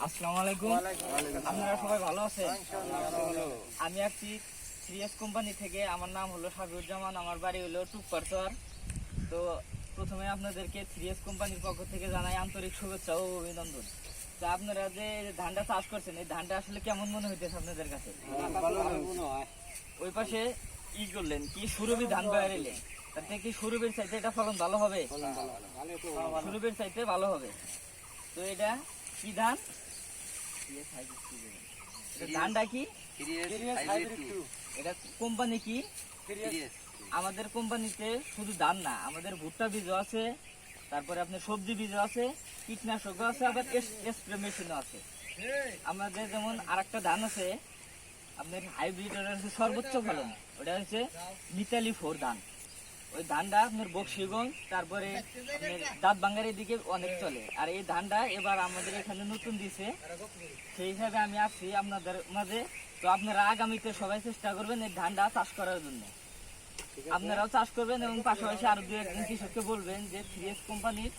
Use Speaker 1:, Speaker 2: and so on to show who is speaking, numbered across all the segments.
Speaker 1: আসসালামু আলাইকুম। আপনারা সবাই ভালো আছেন? আমি আসছি সিরিয়াস কোম্পানি থেকে। আমার নাম হলো সাবিউজ্জামান, আমার বাড়ি হলো টুকপারচর। তো প্রথমে আপনাদেরকে সিরিয়াস কোম্পানির পক্ষ থেকে জানাই আন্তরিক শুভেচ্ছা ও অভিনন্দন। তা আপনারা যে ধানটা চাষ করছেন, এই ধানটা আসলে কেমন মনে হইতেছে আপনাদের কাছে? ওই পাশে ই করলেন কি সুরভি ধান বাইরেলে, তাতে কি সুরভির চাইতে এটা ফলন ভালো হবে? সুরভির চাইতে ভালো হবে। তো এটা কি ধান? ধানটা কি? এটা কোম্পানি কি? আমাদের কোম্পানিতে শুধু ধান না, আমাদের ভুট্টা বীজও আছে, তারপরে আপনার সবজি বীজও আছে, কীটনাশকও আছে, আবার স্প্রে মেশিনও আছে। আমাদের যেমন আর একটা ধান আছে আপনার হাইব্রিড, ওটা হচ্ছে সর্বোচ্চ ফলন, ওটা হচ্ছে মিতালি 4 ধান। ওই ধানটা আপনার বক্সিগঞ্জ, তারপরে আপনার দাঁত বাঙ্গারের দিকে অনেক চলে। আর এই ধানটা এবার আমাদের এখানে নতুন দিছে, সেই হিসাবে আমি আসছি আপনাদের মাঝে। তো আপনারা আগামীতে সবাই চেষ্টা করবেন এই ধানটা চাষ করার জন্য। আপনারাও চাষ করবেন এবং পাশাপাশি আরো 2-1 কৃষককে বলবেন যে সিরিয়াস কোম্পানির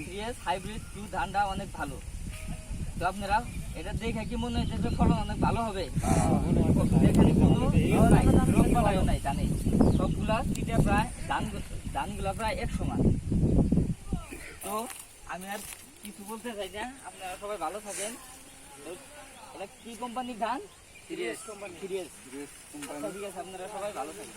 Speaker 1: সিরিয়াস হাইব্রিড 2 ধানটা অনেক ভালো। তো আপনারা এটা দেখে কি মনে হচ্ছে যে ফলন অনেক ভালো হবে? এখানে কোনো রোগ বালাইও নাই ধানে, সবগুলা চিটে প্রায় ধানগুলা প্রায় এক সমান। তো আমি আর কিছু বলতে চাই না, আপনারা সবাই ভালো থাকেন। এটা কি কোম্পানির ধান? Serious company. Serious company. ঠিক আছে, আপনারা সবাই ভালো থাকেন।